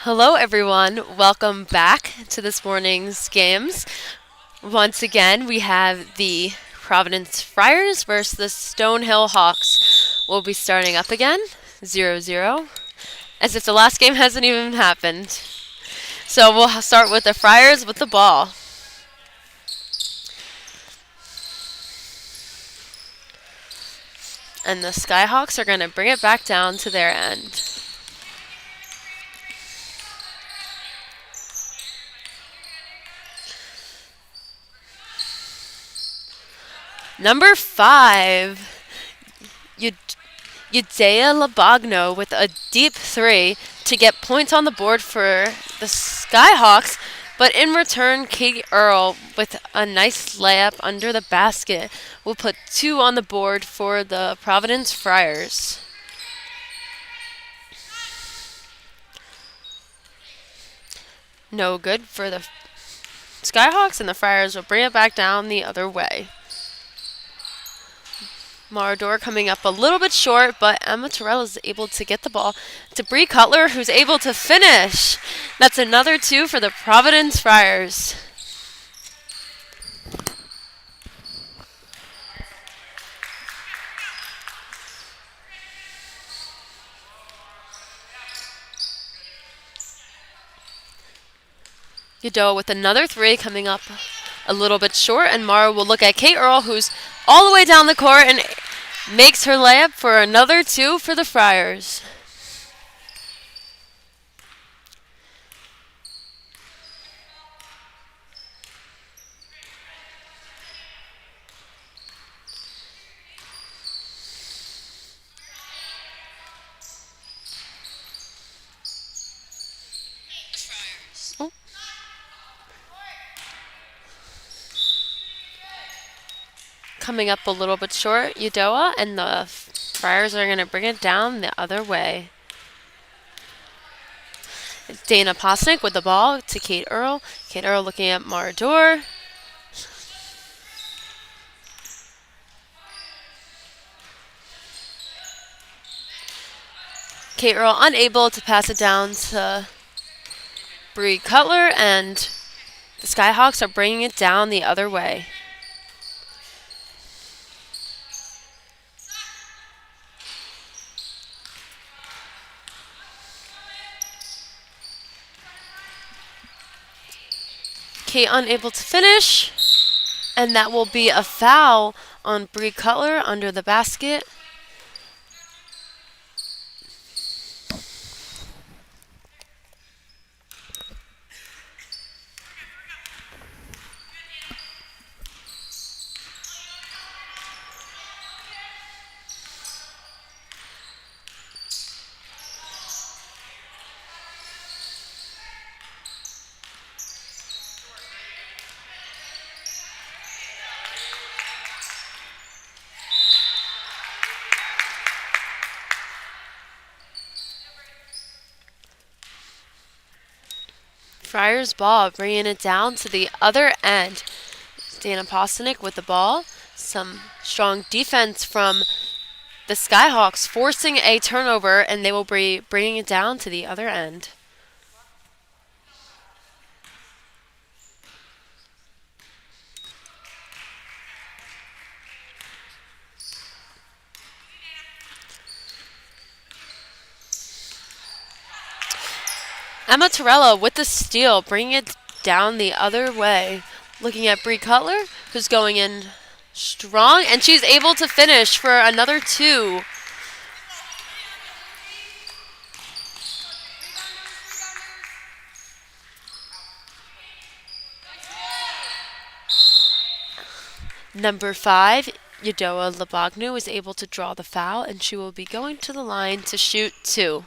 Hello, everyone. Welcome back to this morning's games. Once again, we have the Providence Friars versus the Stonehill Hawks. We'll be starting up again, 0-0, as if the last game hasn't even happened. So we'll start with the Friars with the ball. And the Skyhawks are going to bring it back down to their end. Number 5, Udea Labagno with a deep three to get points on the board for the Skyhawks, but in return, Katie Earl with a nice layup under the basket will put 2 on the board for the Providence Friars. No good for the Skyhawks, and the Friars will bring it back down the other way. Marador coming up a little bit short, but Emma Terrell is able to get the ball to Bree Cutler, who's able to finish. That's another 2 for the Providence Friars. Udoa with another 3 coming up a little bit short, and Mara will look at Kate Earl, who's all the way down the court and makes her layup for another 2 for the Friars. Oh. Coming up a little bit short, Udoa, and the Friars are going to bring it down the other way. It's Dana Posnick with the ball to Kate Earl. Kate Earl looking at Marador. Kate Earl unable to pass it down to Bree Cutler, and the Skyhawks are bringing it down the other way. Kate unable to finish, and that will be a foul on Bree Cutler under the basket. Friars ball, bringing it down to the other end. Dana Posnick with the ball. Some strong defense from the Skyhawks, forcing a turnover, and they will be bringing it down to the other end. Emma Torella with the steal, bringing it down the other way. Looking at Bree Cutler, who's going in strong, and she's able to finish for another 2. Number 5, Udoa Labagno, is able to draw the foul, and she will be going to the line to shoot 2.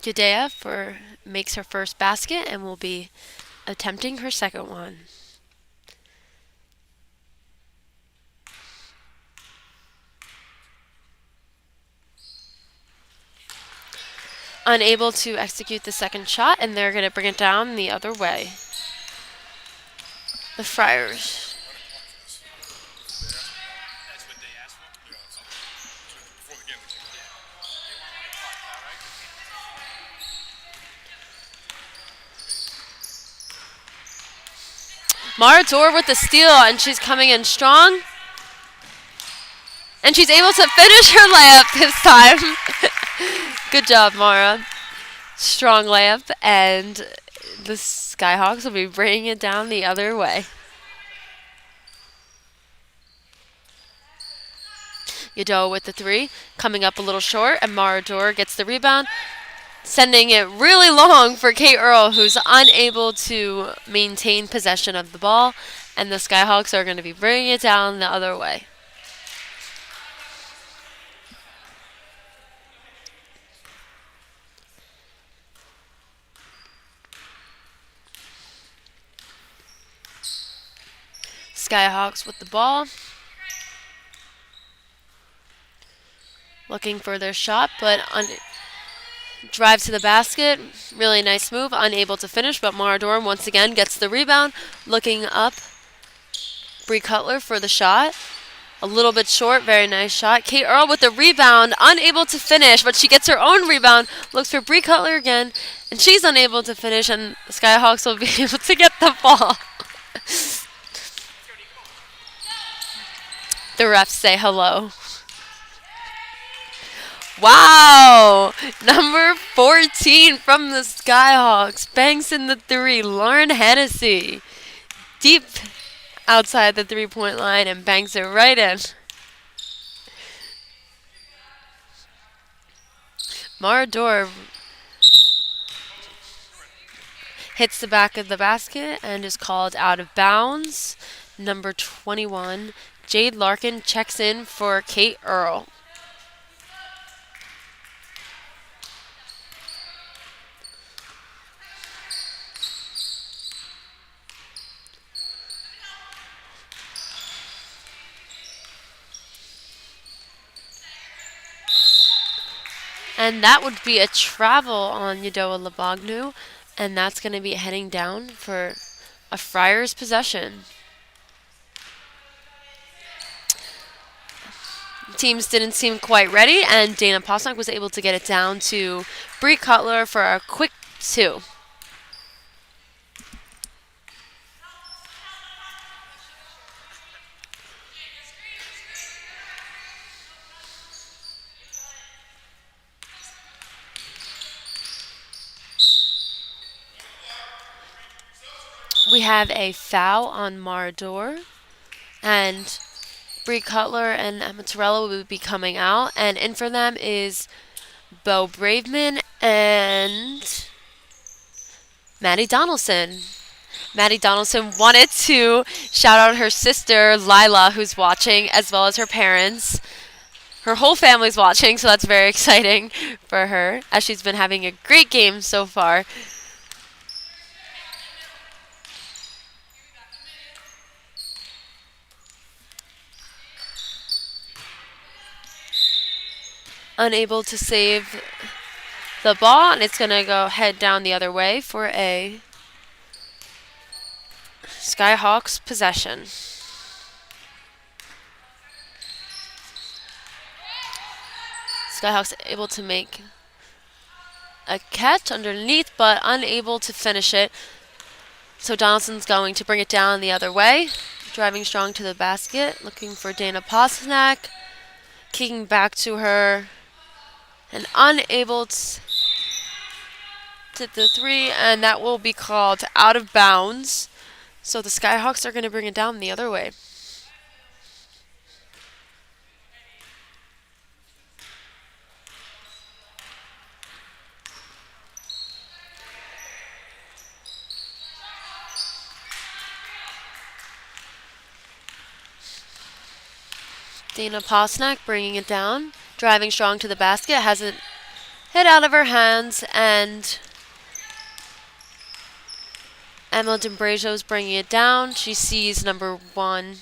Udea makes her first basket and will be attempting her second one. unable to execute the second shot, and they're going to bring it down the other way. The Friars. Mara Dor with the steal, and she's coming in strong. And she's able to finish her layup this time. Good job, Mara. Strong layup, and the Skyhawks will be bringing it down the other way. Yado with the three, coming up a little short, and Mara Dor gets the rebound, sending it really long for Kate Earl, who's unable to maintain possession of the ball, and the Skyhawks are going to be bringing it down the other way. Skyhawks with the ball. Looking for their shot, but drive to the basket. Really nice move. Unable to finish, but Mara Dor once again gets the rebound. Looking up. Bree Cutler for the shot. A little bit short. Very nice shot. Kate Earl with the rebound. Unable to finish, but she gets her own rebound. Looks for Bree Cutler again, and she's unable to finish, and the Skyhawks will be able to get the ball. The refs say hello. Wow! Number 14 from the Skyhawks. Banks in the three. Lauren Hennessy. Deep outside the three-point line and banks it right in. Mara Dor hits the back of the basket and is called out of bounds. Number 21, Jade Larkin checks in for Kate Earl. And that would be a travel on Yadoa Labognu, and that's going to be heading down for a Friars possession. Teams didn't seem quite ready, and Dana Posnock was able to get it down to Bree Cutler for a quick two. We have a foul on Mara Dor, and Bree Cutler and Emma Torello will be coming out, and in for them is Bo Braveman and Maddie Donaldson. Maddie Donaldson wanted to shout out her sister, Lila, who's watching, as well as her parents. Her whole family's watching, so that's very exciting for her, as she's been having a great game so far. Unable to save the ball, and it's going to go head down the other way for a Skyhawks possession. Skyhawks able to make a catch underneath, but unable to finish it. So Donaldson's going to bring it down the other way. Driving strong to the basket, looking for Dana Posnack. Kicking back to her. And unable to hit the three, and that will be called out of bounds. So the Skyhawks are going to bring it down the other way. Dana Posnack bringing it down. Driving strong to the basket, has it hit out of her hands, and Emma D'Ambrasio's bringing it down. She sees number 1,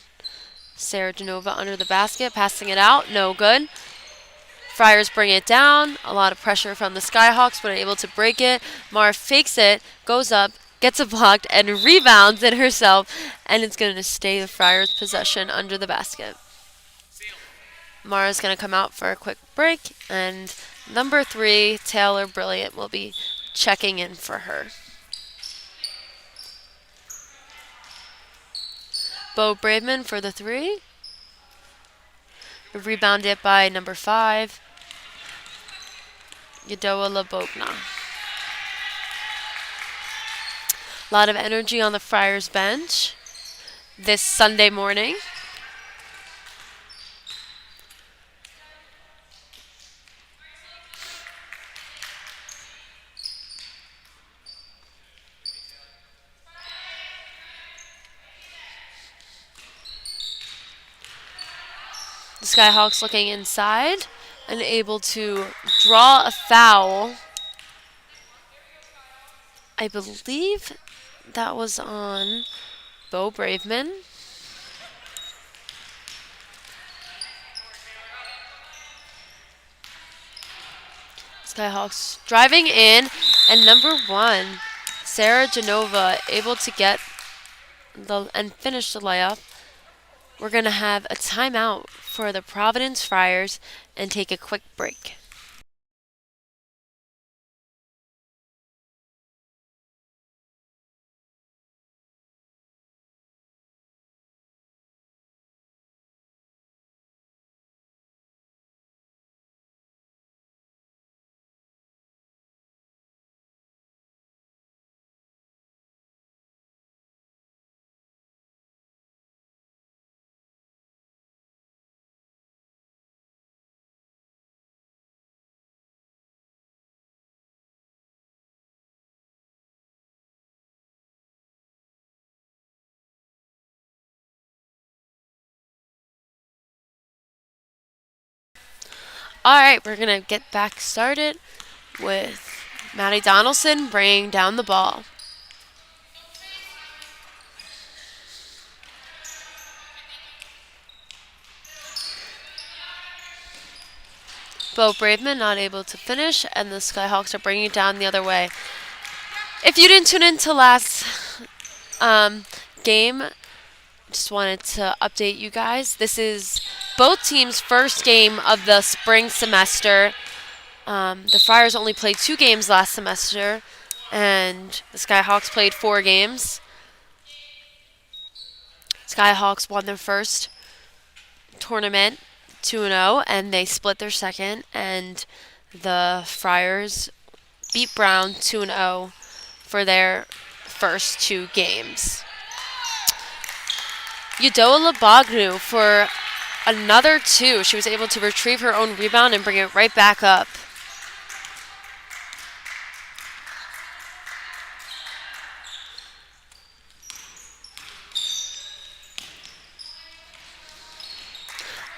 Sarah Genova, under the basket, passing it out. No good. Friars bring it down. A lot of pressure from the Skyhawks, but are able to break it. Mara fakes it, goes up, gets it blocked, and rebounds it herself, and it's going to stay the Friars' possession under the basket. Mara's going to come out for a quick break, and number 3, Taylor Brilliant, will be checking in for her. Bo Braveman for the 3. Rebounded by number 5, Yadoa Labogna. A lot of energy on the Friars bench this Sunday morning. The Skyhawks looking inside and able to draw a foul. I believe that was on Bo Braveman. Skyhawks driving in, and number 1, Sarah Genova, able to get and finish the layup. We're going to have a timeout for the Providence Friars and take a quick break. All right, we're going to get back started with Maddie Donaldson bringing down the ball. Bo Braveman not able to finish, and the Skyhawks are bringing it down the other way. If you didn't tune into last game, just wanted to update you guys. This is both teams' first game of the spring semester. The Friars only played 2 games last semester, and the Skyhawks played 4 games. Skyhawks won their first tournament 2-0, and they split their second, and the Friars beat Brown 2-0 for their first 2 games. Yadoa Labogna for another 2. She was able to retrieve her own rebound and bring it right back up.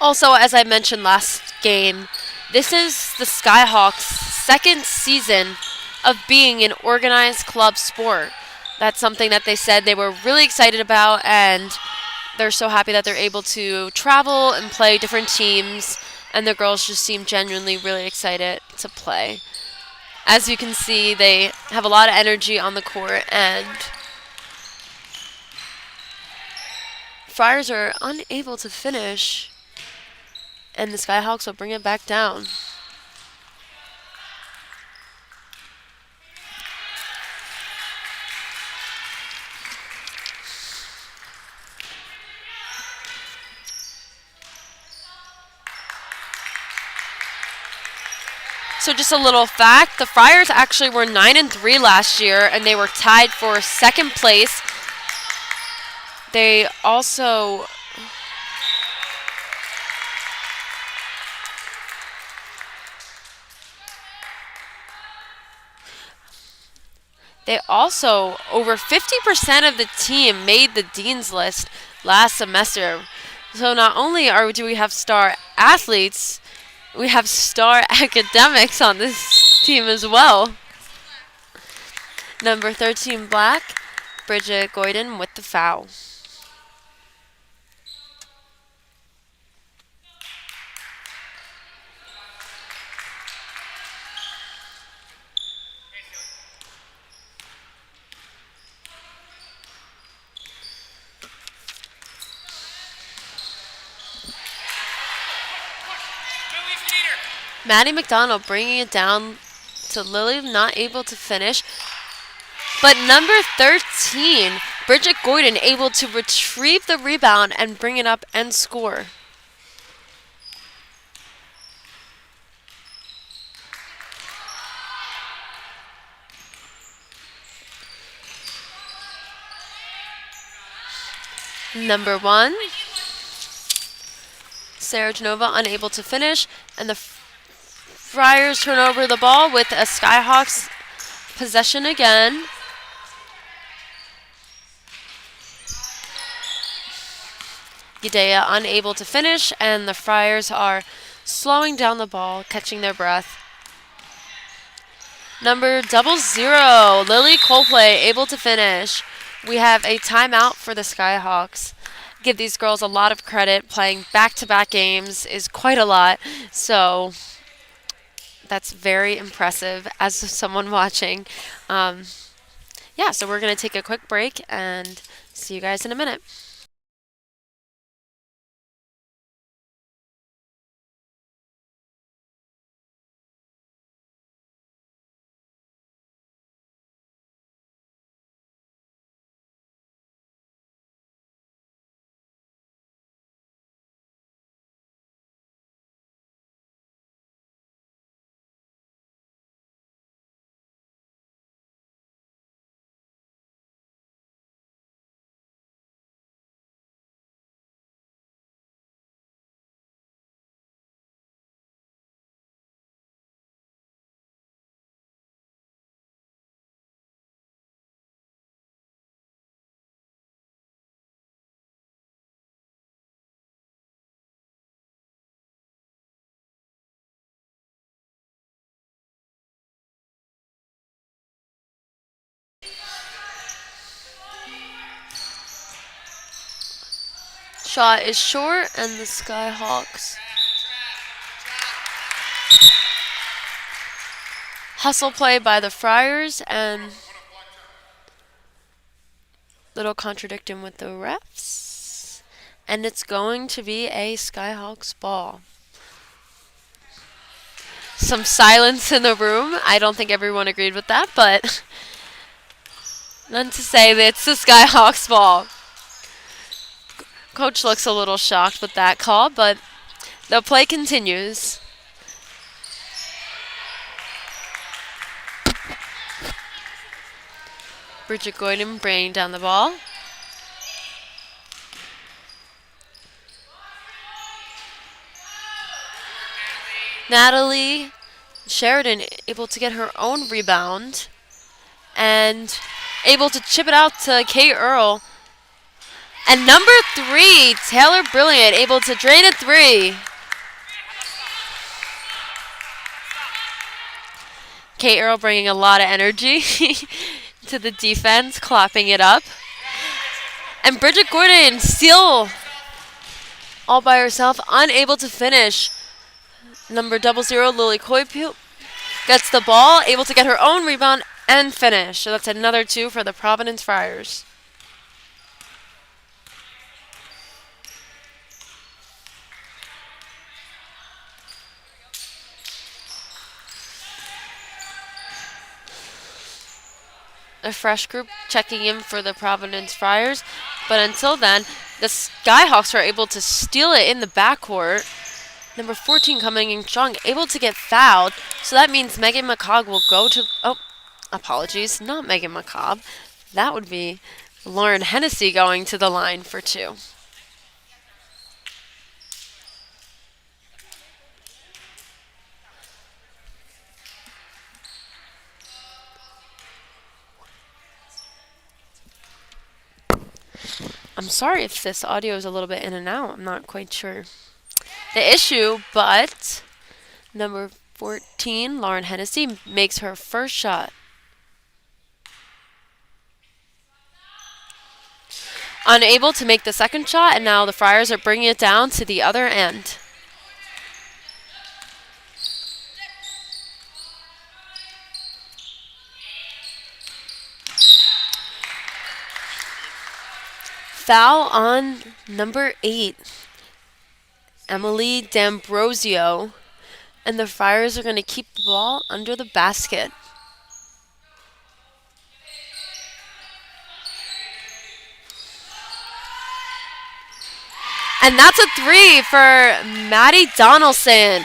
Also, as I mentioned last game, this is the Skyhawks' second season of being an organized club sport. That's something that they said they were really excited about, and they're so happy that they're able to travel and play different teams, and the girls just seem genuinely really excited to play. As you can see, they have a lot of energy on the court, and Friars are unable to finish, and the Skyhawks will bring it back down. So just a little fact, the Friars actually were 9-3 last year, and they were tied for second place. They also over 50% of the team made the Dean's List last semester. So not only do we have star athletes, we have star academics on this team as well. Number 13 Black, Bridget Goyden with the foul. Maddie McDonald bringing it down to Lily, not able to finish. But number 13, Bridget Gordon, able to retrieve the rebound and bring it up and score. Number 1, Sarah Genova unable to finish, and the Friars turn over the ball with a Skyhawks possession again. Yadea unable to finish, and the Friars are slowing down the ball, catching their breath. Number 00, Lily Coldplay, able to finish. We have a timeout for the Skyhawks. Give these girls a lot of credit. Playing back-to-back games is quite a lot, so that's very impressive as someone watching. Yeah, so we're going to take a quick break and see you guys in a minute. Shot is short, and the Skyhawks hustle play by the Friars, and little contradicting with the refs. And it's going to be a Skyhawks ball. Some silence in the room. I don't think everyone agreed with that, but none to say that it's the Skyhawks ball. Coach looks a little shocked with that call, but the play continues. Bridget Gordon bringing down the ball. Natalie Sheridan able to get her own rebound and able to chip it out to Kate Earl. And number 3, Taylor Brilliant, able to drain a 3. Kate Earl bringing a lot of energy to the defense, clapping it up. And Bridget Gordon still all by herself, unable to finish. Number 00, Lily Coypute, gets the ball, able to get her own rebound and finish. So that's another 2 for the Providence Friars. A fresh group checking in for the Providence Friars. But until then, the Skyhawks are able to steal it in the backcourt. Number 14 coming in strong, able to get fouled. So that means Megan McCobb will go to... Oh, apologies, not Megan McCobb. That would be Lauren Hennessy going to the line for 2. I'm sorry if this audio is a little bit in and out. I'm not quite sure the issue, but number 14, Lauren Hennessy, makes her first shot. Unable to make the second shot, and now the Friars are bringing it down to the other end. Foul on number 8, Emily D'Ambrosio, And the Friars are going to keep the ball under the basket. And that's a 3 for Maddie Donaldson.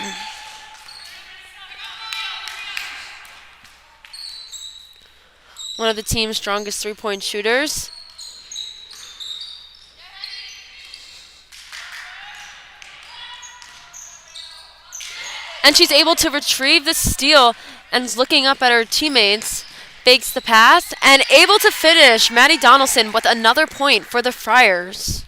One of the team's strongest three-point shooters. And she's able to retrieve the steal and is looking up at her teammates. Fakes the pass and able to finish. Maddie Donaldson with another point for the Friars.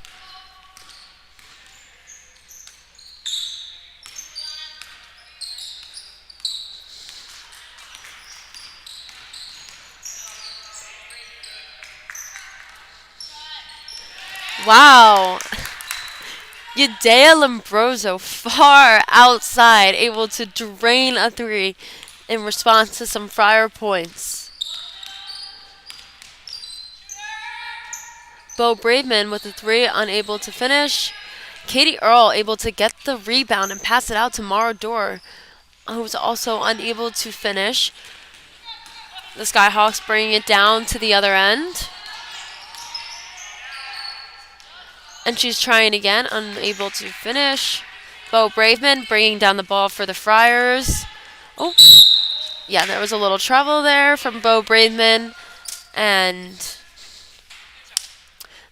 Wow. Yadea Lombroso far outside, able to drain a 3 in response to some Friar points. Bo Braveman with a 3, unable to finish. Katie Earl able to get the rebound and pass it out to Mara Dorr, who's also unable to finish. The Skyhawks bringing it down to the other end. And she's trying again, unable to finish. Bo Braveman bringing down the ball for the Friars. Oh, yeah, there was a little trouble there from Bo Braveman. And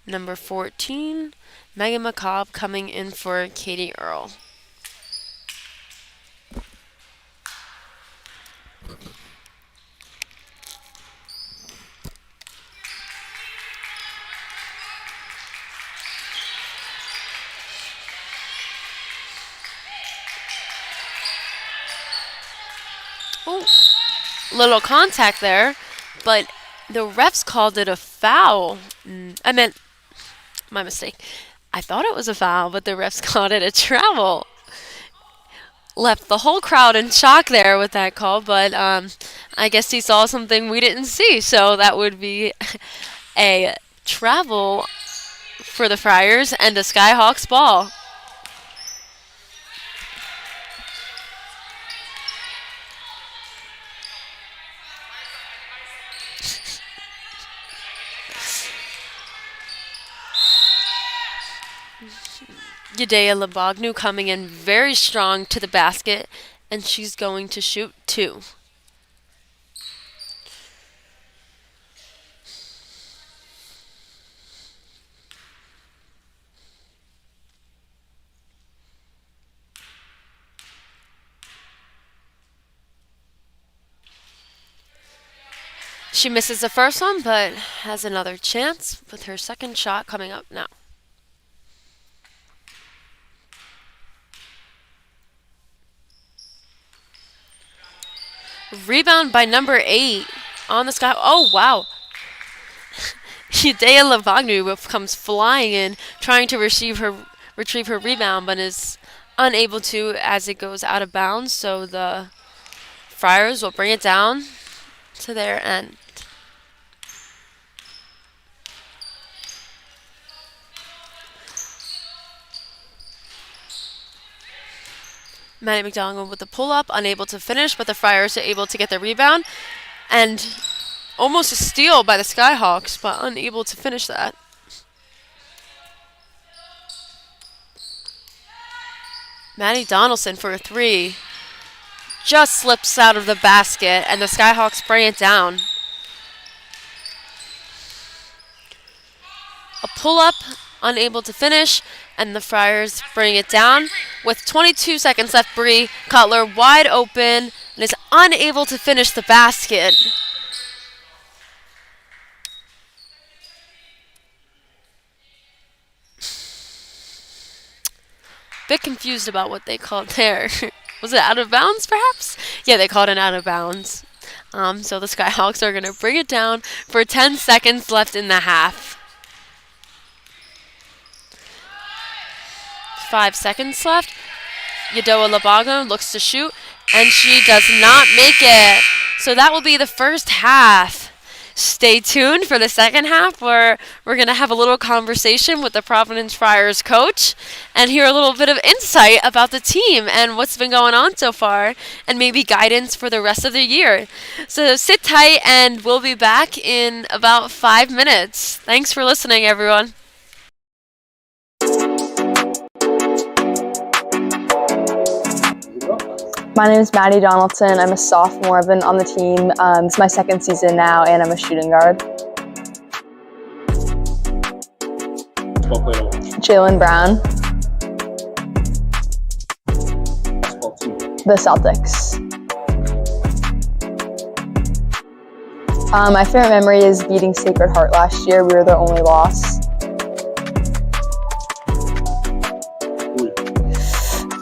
number 14, Megan McCobb coming in for Katie Earl. Oh, little contact there, but the refs called it a foul. I meant, my mistake. I thought it was a foul, but the refs called it a travel. Left the whole crowd in shock there with that call, but I guess he saw something we didn't see, so that would be a travel for the Friars and a Skyhawks ball. Yadea Labognu coming in very strong to the basket, and she's going to shoot 2. She misses the first one, but has another chance with her second shot coming up now. Rebound by number 8 on the Sky. Oh, wow. Yadea Lavagnu comes flying in, trying to retrieve her rebound, but is unable to as it goes out of bounds. So the Friars will bring it down to their end. Maddie McDonald with the pull-up, unable to finish, but the Friars are able to get the rebound. And almost a steal by the Skyhawks, but unable to finish that. Maddie Donaldson for a 3. Just slips out of the basket, and the Skyhawks bring it down. A pull-up, unable to finish, and the Friars bring it down. With 22 seconds left, Bree Cutler wide open and is unable to finish the basket. Bit confused about what they called there. Was it out of bounds, perhaps? Yeah, they called it out of bounds. So the Skyhawks are going to bring it down for 10 seconds left in the half. 5 seconds left. Yadoa Labago looks to shoot, and she does not make it. So that will be the first half. stay tuned for the second half where we're going to have a little conversation with the Providence Friars coach and hear a little bit of insight about the team and what's been going on so far and maybe guidance for the rest of the year. So sit tight and we'll be back in about 5 minutes. Thanks for listening, everyone. My name is Maddie Donaldson. I'm a sophomore. I've been on the team. It's my second season now, and I'm a shooting guard. Jalen Brown. The Celtics. My favorite memory is beating Sacred Heart last year. We were their only loss.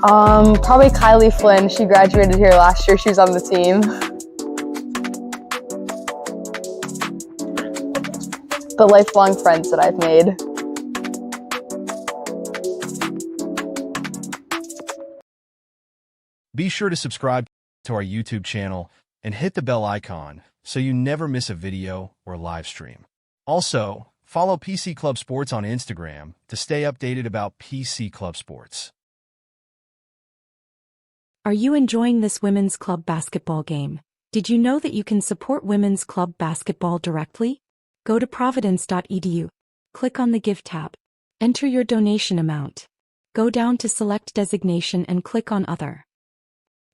Probably Kylie Flynn. She graduated here last year. She was on the team. The lifelong friends that I've made. Be sure to subscribe to our YouTube channel and hit the bell icon so you never miss a video or live stream. Also, follow PC Club Sports on Instagram to stay updated about PC Club Sports. Are you enjoying this women's club basketball game? Did you know that you can support women's club basketball directly? Go to providence.edu. Click on the Give tab. Enter your donation amount. Go down to Select Designation and click on Other.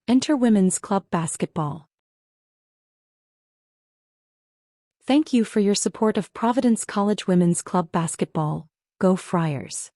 Enter Women's Club Basketball. Thank you for your support of Providence College Women's Club Basketball. Go Friars!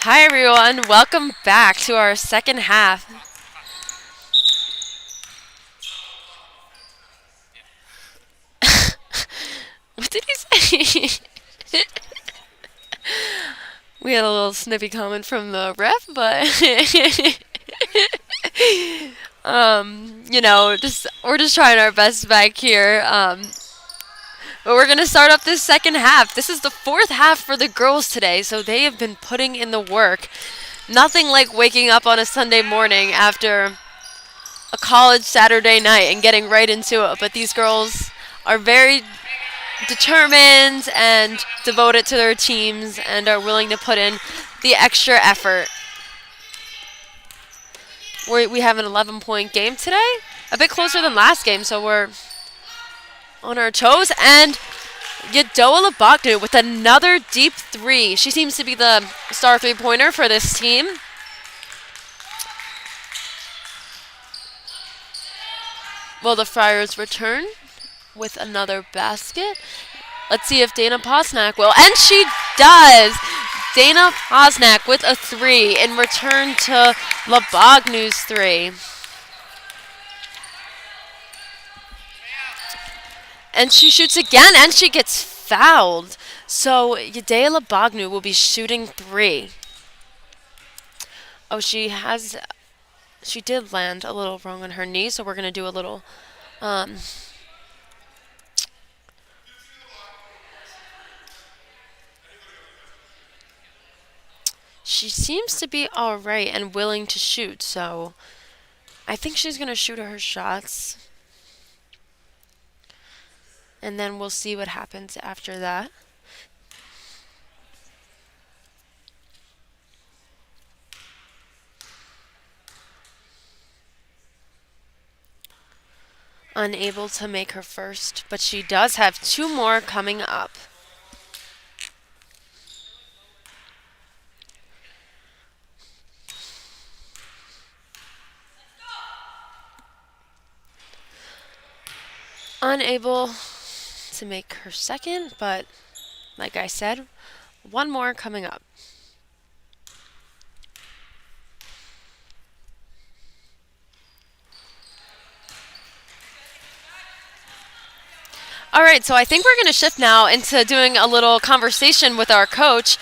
Hi everyone, welcome back to our second half. What did he say? We had a little snippy comment from the ref, but we're just trying our best back here. But we're gonna start up this second half. This is the fourth half for the girls today, so they have been putting in the work. Nothing like waking up on a Sunday morning after a college Saturday night and getting right into it. But these girls are very determined and devoted to their teams and are willing to put in the extra effort. We have an 11-point game today, a bit closer than last game, so we're on our toes. And Yadoa Labagnu with another deep three. She seems to be the star three-pointer for this team. Will the Friars return with another basket? Let's see if Dana Posnack will. And she does! Dana Posnack with a three in return to Labagnu's three. And she shoots again, and she gets fouled. So Yadea Labagnu will be shooting three. Oh, she did land a little wrong on her knee, so we're going to do a little she seems to be all right and willing to shoot, so I think she's going to shoot her shots. And then we'll see what happens after that. Unable to make her first, but she does have two more coming up. Unable to make her second, but like I said, one more coming up. All right, so I think we're going to shift now into doing a little conversation with our coach.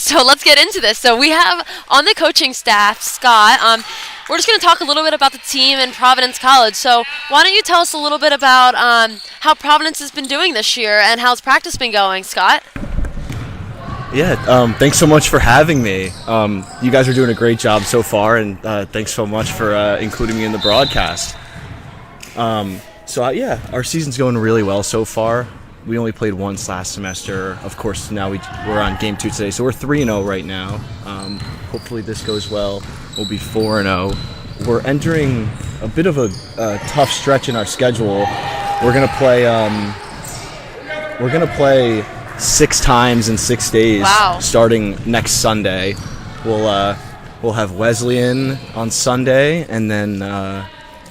So let's get into this. So we have on the coaching staff, Scott. We're just going to talk a little bit about the team in Providence College. So why don't you tell us a little bit about how Providence has been doing this year and how's practice been going, Scott? Yeah, thanks so much for having me. You guys are doing a great job so far, and thanks so much for including me in the broadcast. Our season's going really well so far. We only played once last semester. Of course, now we're on game 2 today, so we're 3-0 right now. Hopefully this goes well. We'll be 4-0. We're entering a bit of a tough stretch in our schedule. We're gonna play 6 times in 6 days. Wow. Starting next Sunday. We'll have Wesleyan on Sunday, and then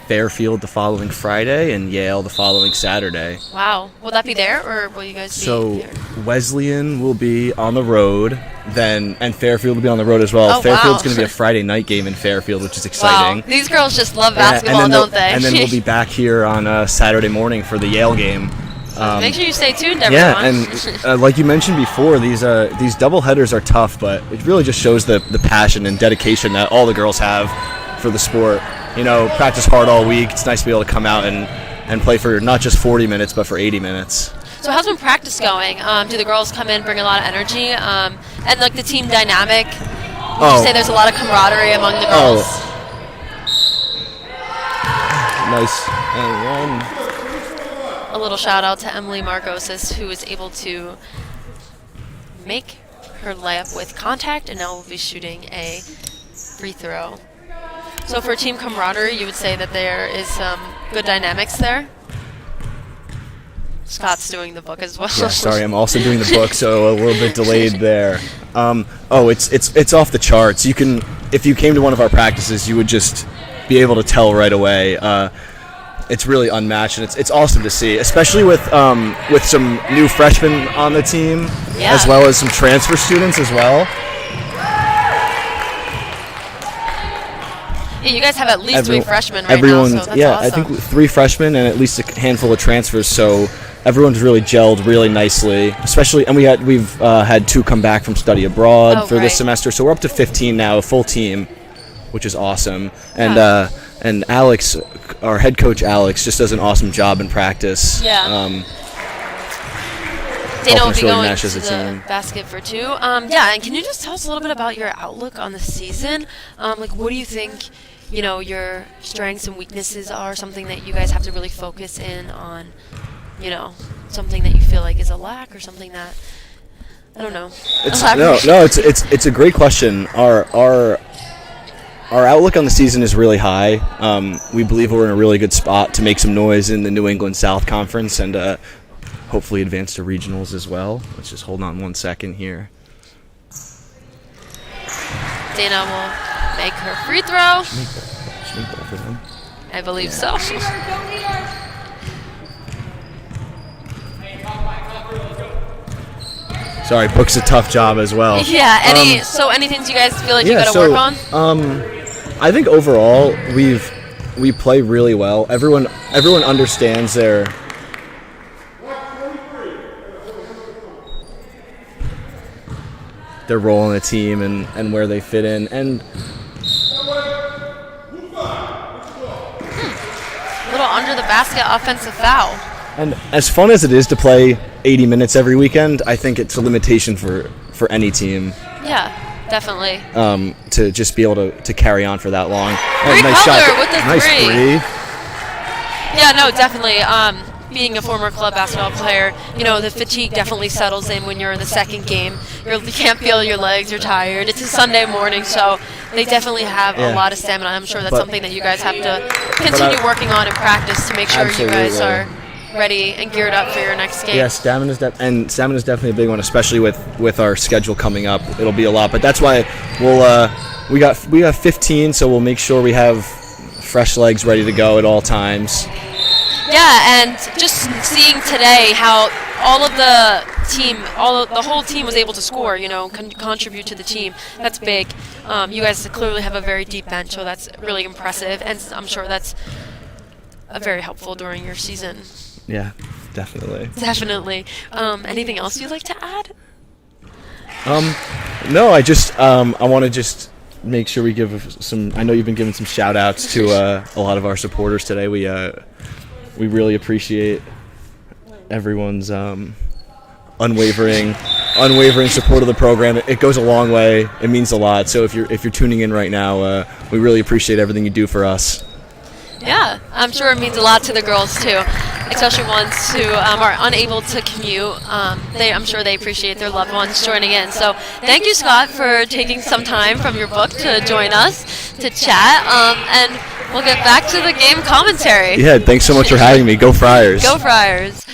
Fairfield the following Friday, and Yale the following Saturday. Wow. Will that be there, or will you guys be here? Wesleyan will be on the road, and Fairfield will be on the road as well. Oh, Fairfield's wow. going to be a Friday night game in Fairfield, which is exciting. Wow. These girls just love basketball, don't they? And then we'll be back here on Saturday morning for the Yale game. Make sure you stay tuned, everyone. Yeah, and like you mentioned before, these double headers are tough, but it really just shows the passion and dedication that all the girls have for the sport. You know, practice hard all week. It's nice to be able to come out and play for not just 40 minutes, but for 80 minutes. So how's been practice going? Do the girls come in, bring a lot of energy? And like the team dynamic, would you say there's a lot of camaraderie among the girls? Nice. And one. A little shout out to Emily Margosis, who was able to make her layup with contact and now will be shooting a free throw. So for team camaraderie, you would say that there is some good dynamics there? Scott's doing the book as well. Yeah, sorry, I'm also doing the book, so a little bit delayed there. It's off the charts. You can, if you came to one of our practices, you would just be able to tell right away. it's really unmatched, and it's awesome to see, especially with some new freshmen on the team, Yeah. as well as some transfer students as well. Yeah, you guys have at least three freshmen right now, everyone's so that's yeah, awesome. I think 3 freshmen and at least a handful of transfers. So everyone's really gelled really nicely. Especially, and we've had 2 come back from study abroad Oh, for right. this semester. So we're up to 15 now, a full team, which is awesome. And Yeah. and Alex, our head coach Alex, just does an awesome job in practice. Yeah. Dana helping will us be really going mesh to as a the team. basket for 2. Yeah, and can you just tell us a little bit about your outlook on the season? Like, what do you think, your strengths and weaknesses are? Something that you guys have to really focus in on, something that you feel like is a lack or something that, I don't know. It's a great question. Our outlook on the season is really high. We believe we're in a really good spot to make some noise in the New England South Conference and hopefully advance to regionals as well. Let's just hold on one second here. Dana will make her free throw. Should make both of them. I believe so. Sorry, Book's a tough job as well. Yeah. Any things you guys feel like you got to work on? I think overall we play really well. Everyone understands their role in the team and where they fit in. And A little under the basket offensive foul. And as fun as it is to play 80 minutes every weekend, I think it's a limitation for any team Yeah, definitely. to just be able to carry on for that long. Great Nice color shot. with the Nice three. Yeah, no, definitely. Being a former club basketball player, the fatigue definitely settles in when you're in the second game. You can't feel your legs, you're tired. It's a Sunday morning, so they definitely have a lot of stamina. I'm sure that's something that you guys have to continue working on in practice to make sure you guys are ready and geared up for your next game. Yeah, stamina's definitely a big one, especially with our schedule coming up. It'll be a lot, but that's why we got 15, so we'll make sure we have fresh legs ready to go at all times. Yeah, and just seeing today how the whole team was able to score, contribute to the team. That's big. You guys clearly have a very deep bench, so that's really impressive, and I'm sure that's very helpful during your season. Yeah, definitely. Definitely. Anything else you'd like to add? No, I want to just make sure we give some. I know you've been giving some shout outs to a lot of our supporters today. We really appreciate everyone's unwavering support of the program. It goes a long way. It means a lot. So if you're tuning in right now, we really appreciate everything you do for us. Yeah, I'm sure it means a lot to the girls too, especially ones who are unable to commute. I'm sure they appreciate their loved ones joining in. So thank you, Scott, for taking some time from your book to join us to chat. And we'll get back to the game commentary. Yeah, thanks so much for having me. Go Friars. Go Friars.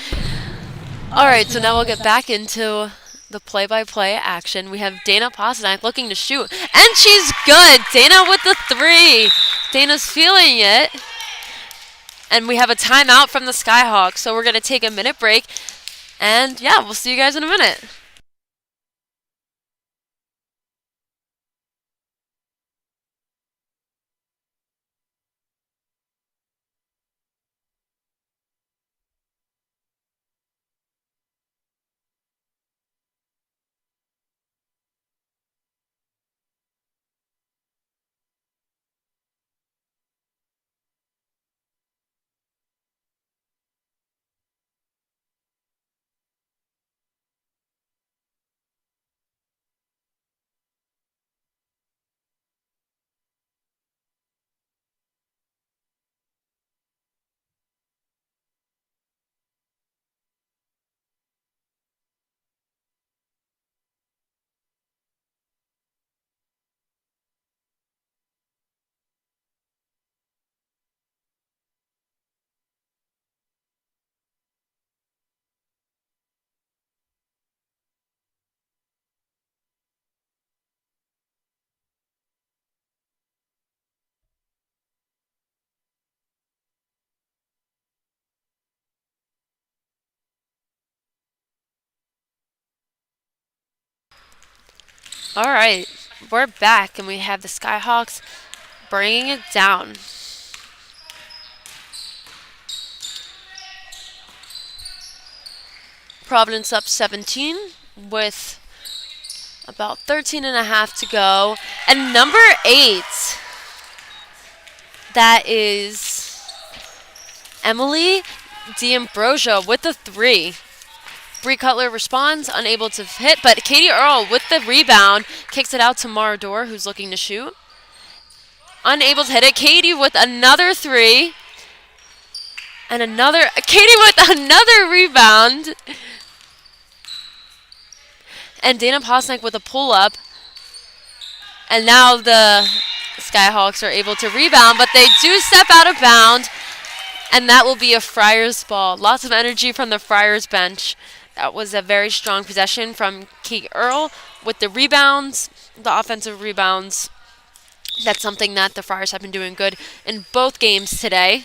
All right, so now we'll get back into the play-by-play action. We have Dana Posnick looking to shoot, and she's good. Dana with the 3. Dana's feeling it. And we have a timeout from the Skyhawks, so we're going to take a minute break. And, yeah, we'll see you guys in a minute. All right, we're back, and we have the Skyhawks bringing it down. Providence up 17 with about 13 and a half to go. And number 8, that is Emily D'Ambrosio with the 3. Bree Cutler responds, unable to hit, but Katie Earl with the rebound kicks it out to Mara Dorr, who's looking to shoot. Unable to hit it. Katie with another 3. And Katie with another rebound. And Dana Posnick with a pull-up. And now the Skyhawks are able to rebound, but they do step out of bounds. And that will be a Friars ball. Lots of energy from the Friars bench. That was a very strong possession from Kate Earl with the rebounds, the offensive rebounds. That's something that the Friars have been doing good in both games today.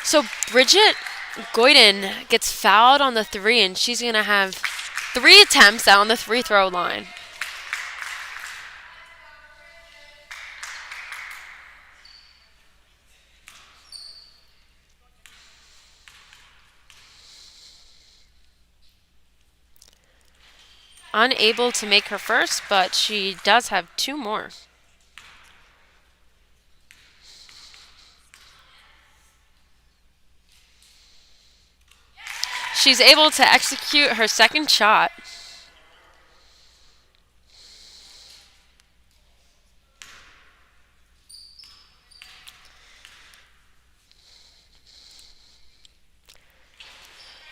So Bridget Goyden gets fouled on the 3, and she's going to have 3 attempts out on the free throw line. Unable to make her first, but she does have 2 more. She's able to execute her second shot.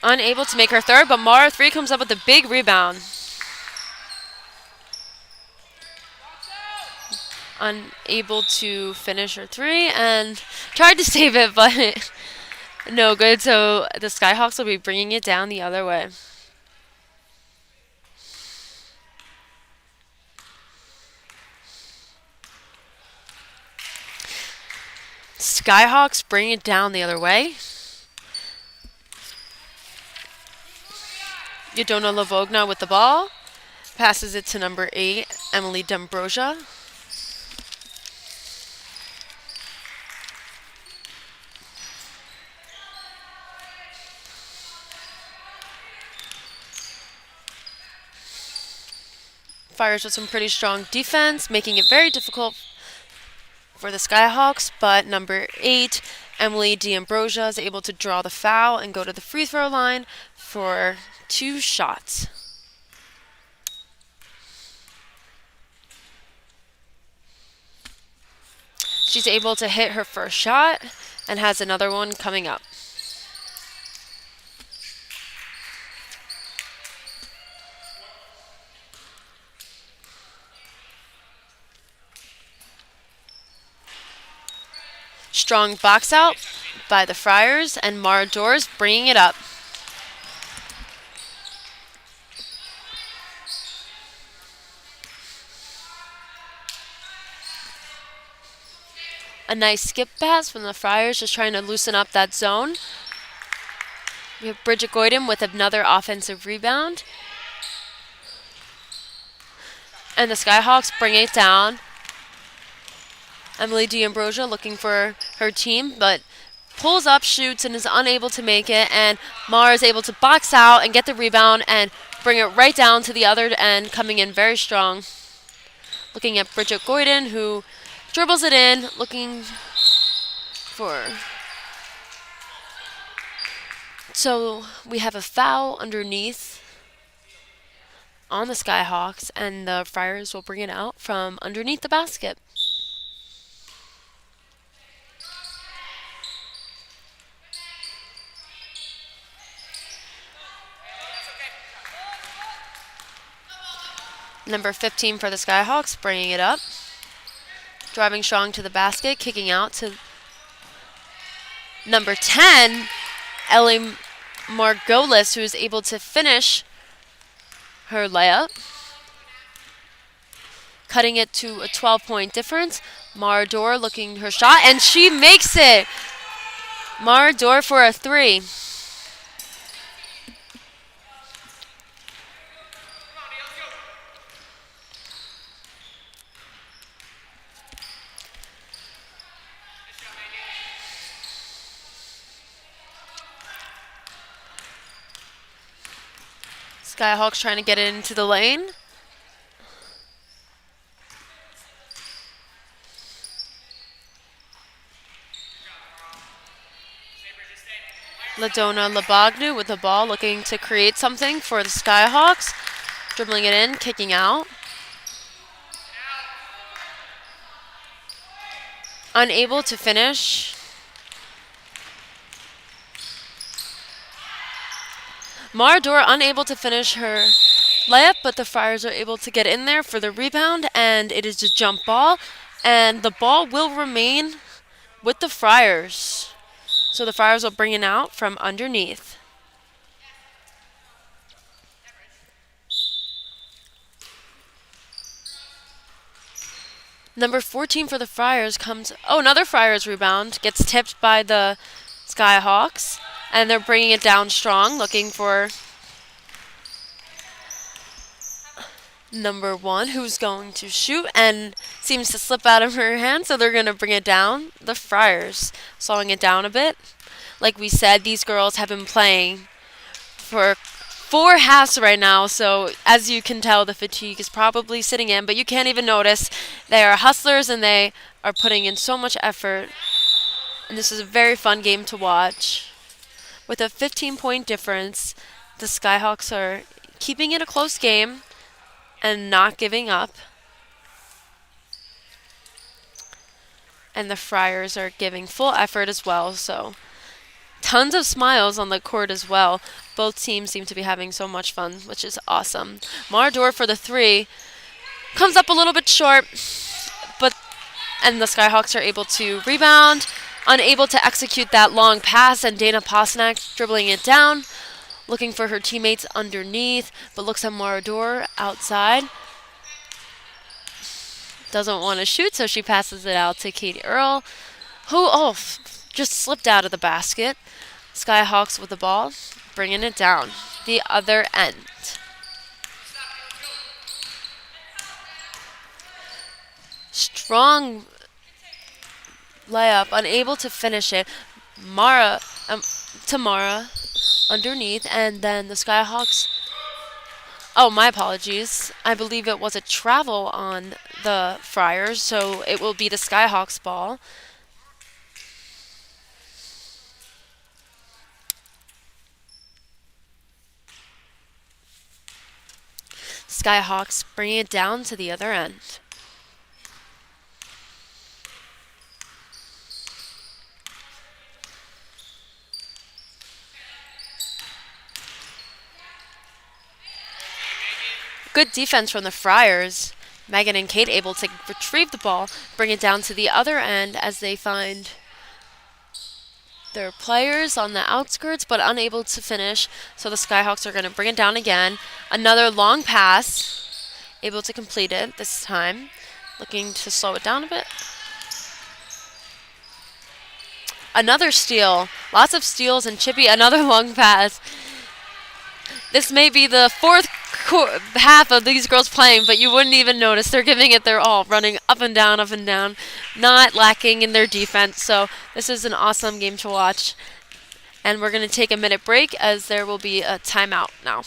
Unable to make her third, but Mara 3 comes up with a big rebound. Unable to finish her 3 and tried to save it, but no good. So the Skyhawks will be bringing it down the other way. Skyhawks bring it down the other way. Yadona Lavogna with the ball. Passes it to number 8, Emily D'Ambrosio. Fires with some pretty strong defense, making it very difficult for the Skyhawks, but number 8, Emily D'Ambrosio, is able to draw the foul and go to the free throw line for 2 shots. She's able to hit her first shot and has another one coming up. Strong box out by the Friars, and Mara Dorr's bringing it up. A nice skip pass from the Friars, just trying to loosen up that zone. We have Bridget Goyden with another offensive rebound. And the Skyhawks bring it down. Emily D'Ambrosio looking for her team, but pulls up, shoots, and is unable to make it. And Mara is able to box out and get the rebound and bring it right down to the other end, coming in very strong. Looking at Bridget Goyden, who dribbles it in, looking for... So we have a foul underneath on the Skyhawks, and the Friars will bring it out from underneath the basket. Number 15 for the Skyhawks, bringing it up. Driving strong to the basket, kicking out to number 10, Ellie Margolis, who is able to finish her layup. Cutting it to a 12-point difference. Mara Dorr looking her shot, and she makes it. Marador for a 3. Skyhawks trying to get it into the lane. Ladona Labagnu with the ball, looking to create something for the Skyhawks. Dribbling it in, kicking out. Unable to finish. Marador unable to finish her layup, but the Friars are able to get in there for the rebound, and it is a jump ball, and the ball will remain with the Friars. So the Friars will bring it out from underneath. Number 14 for the Friars comes... Oh, another Friars rebound. Gets tipped by the Skyhawks. And they're bringing it down strong, looking for number 1, who's going to shoot, and seems to slip out of her hand, so they're going to bring it down. The Friars slowing it down a bit. Like we said, these girls have been playing for 4 halves right now, so as you can tell, the fatigue is probably sitting in, but you can't even notice. They are hustlers, and they are putting in so much effort, and this is a very fun game to watch. With a 15-point difference, the Skyhawks are keeping it a close game and not giving up, and the Friars are giving full effort as well, so tons of smiles on the court as well. Both teams seem to be having so much fun, which is awesome. Marador for the 3. Comes up a little bit short, and the Skyhawks are able to rebound. Unable to execute that long pass, and Dana Posnack dribbling it down. Looking for her teammates underneath, but looks at Marador outside. Doesn't want to shoot, so she passes it out to Katie Earl, who, just slipped out of the basket. Skyhawks with the ball, bringing it down the other end. Strong layup, unable to finish it. Tamara underneath, and then the Skyhawks. Oh, my apologies. I believe it was a travel on the Friars, so it will be the Skyhawks ball. Skyhawks bringing it down to the other end. Good defense from the Friars. Megan and Kate able to retrieve the ball, bring it down to the other end as they find their players on the outskirts, but unable to finish. So the Skyhawks are going to bring it down again. Another long pass, able to complete it this time. Looking to slow it down a bit. Another steal. Lots of steals, and Chippy, another long pass. This may be the 4th half of these girls playing, but you wouldn't even notice. They're giving it their all, running up and down, not lacking in their defense. So this is an awesome game to watch. And we're going to take a minute break as there will be a timeout now.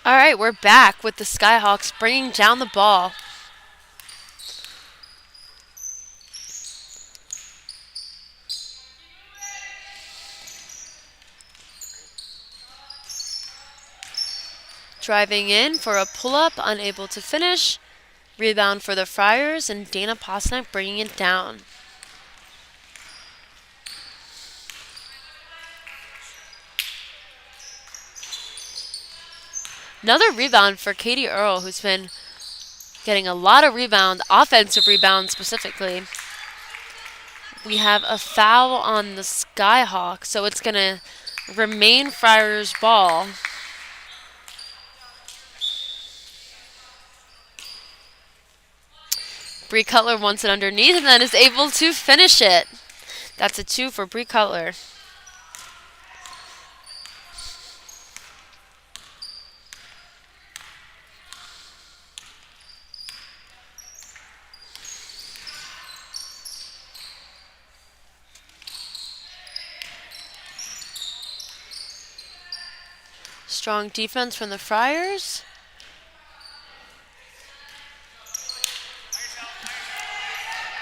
All right, we're back with the Skyhawks bringing down the ball. Driving in for a pull-up, unable to finish. Rebound for the Friars, and Dana Posnack bringing it down. Another rebound for Katie Earl, who's been getting a lot of rebound, offensive rebounds specifically. We have a foul on the Skyhawks, so it's going to remain Friars' ball. Bree Cutler wants it underneath and then is able to finish it. That's a 2 for Bree Cutler. Strong defense from the Friars.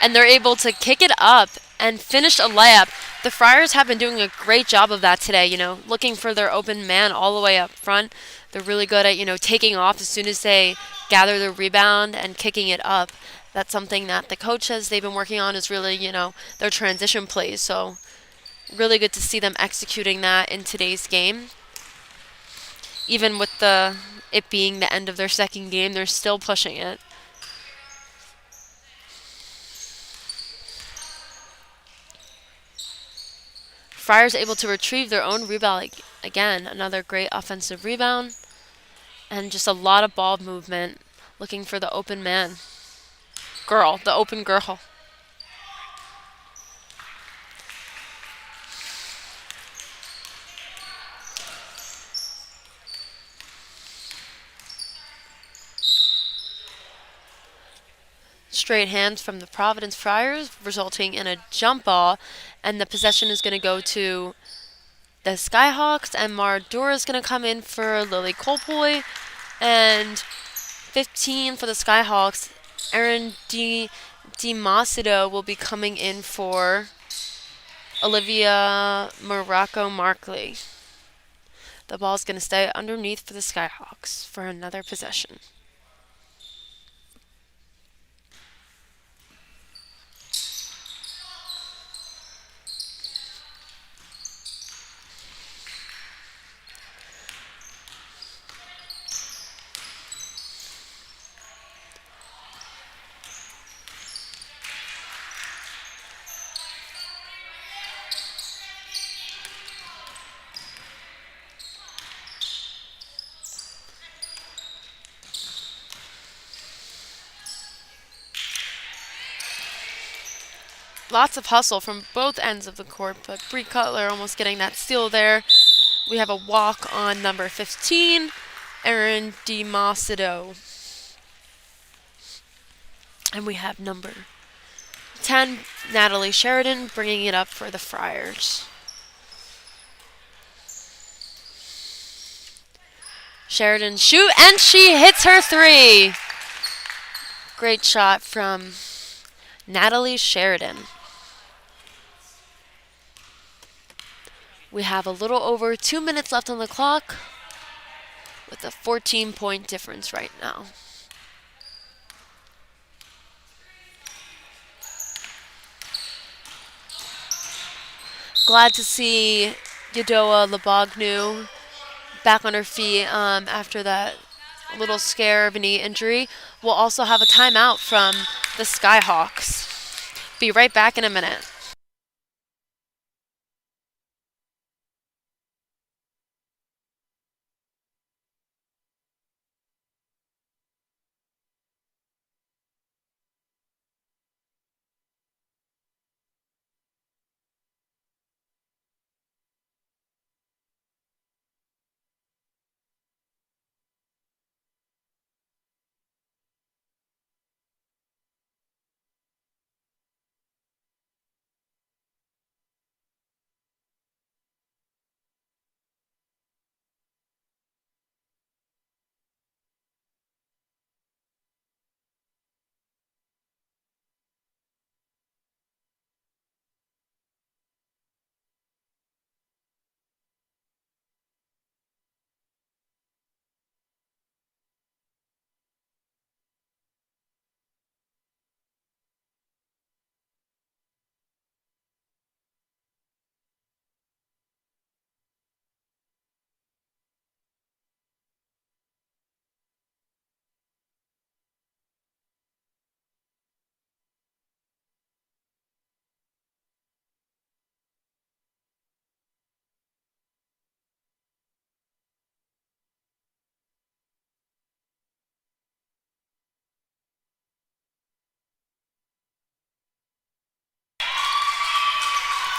And they're able to kick it up and finish a layup. The Friars have been doing a great job of that today, looking for their open man all the way up front. They're really good at, taking off as soon as they gather the rebound and kicking it up. That's something that the coach says they've been working on is really, their transition plays. So really good to see them executing that in today's game. Even with it being the end of their second game, they're still pushing it. Friars able to retrieve their own rebound again. Another great offensive rebound. And just a lot of ball movement, looking for the open man. The open girl. Straight hands from the Providence Friars, resulting in a jump ball. And the possession is going to go to the Skyhawks, and Mardura is going to come in for Lily Colpoy. And 15 for the Skyhawks. Erin DiMacedo will be coming in for Olivia Morocco Markley. The ball's going to stay underneath for the Skyhawks for another possession. Lots of hustle from both ends of the court, but Bree Cutler almost getting that steal there. We have a walk on number 15, Erin DiMacedo. And we have number 10, Natalie Sheridan, bringing it up for the Friars. Sheridan shoot, and she hits her 3. Great shot from Natalie Sheridan. We have a little over 2 minutes left on the clock with a 14-point difference right now. Glad to see Yadoa Labognu back on her feet after that little scare of a knee injury. We'll also have a timeout from the Skyhawks. Be right back in a minute.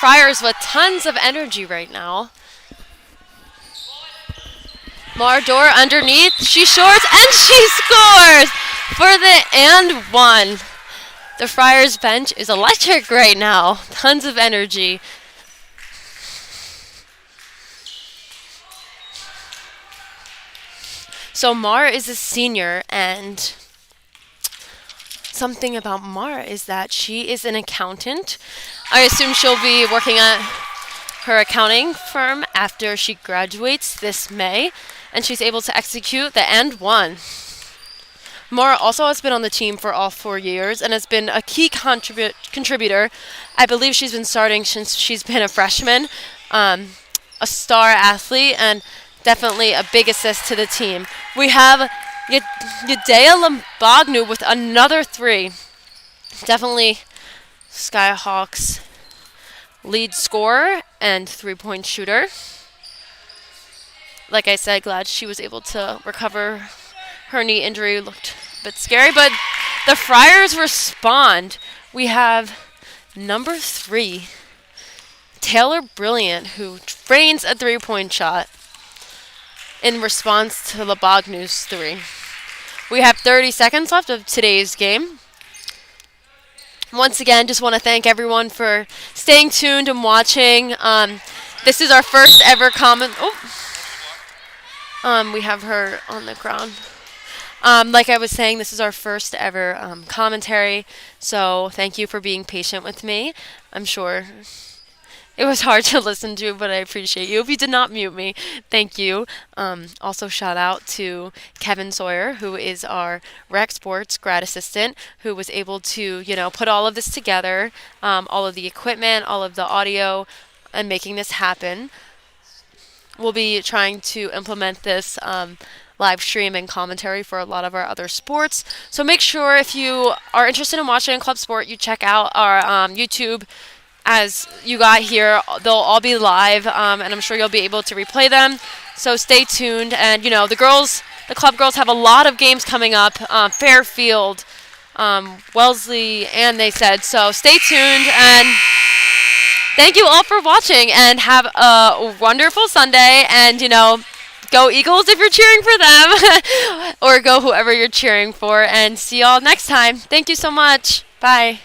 Friars with tons of energy right now. Mardor underneath. She shorts and she scores for the and one. The Friars bench is electric right now. Tons of energy. So Mara is a senior, and something about Mara is that she is an accountant. I assume she'll be working at her accounting firm after she graduates this May, and she's able to execute the and one. Mara also has been on the team for all 4 years and has been a key contributor. I believe she's been starting since she's been a freshman, a star athlete, and definitely a big assist to the team. We have Yadea Lambagnu with another three. Definitely Skyhawks lead scorer and three-point shooter. Like I said, glad she was able to recover her knee injury. Looked a bit scary, but the Friars respond. We have number 3, Taylor Brilliant, who drains a three-point shot in response to Labagnu's 3. We have 30 seconds left of today's game. Once again, just want to thank everyone for staying tuned and watching. This is our first ever comment. We have her on the ground. Like I was saying, this is our first ever commentary, so thank you for being patient with me. I'm sure it was hard to listen to, but I appreciate you. If you did not mute me, thank you. Also, shout out to Kevin Sawyer, who is our Rec Sports grad assistant, who was able to, put all of this together, all of the equipment, all of the audio, and making this happen. We'll be trying to implement this live stream and commentary for a lot of our other sports. So make sure if you are interested in watching Club Sport, you check out our YouTube. As you got here, they'll all be live, and I'm sure you'll be able to replay them. So stay tuned. And, the club girls have a lot of games coming up. Fairfield, Wellesley, and they said. So stay tuned, and thank you all for watching, and have a wonderful Sunday. And, go Eagles if you're cheering for them, or go whoever you're cheering for. And see y'all next time. Thank you so much. Bye.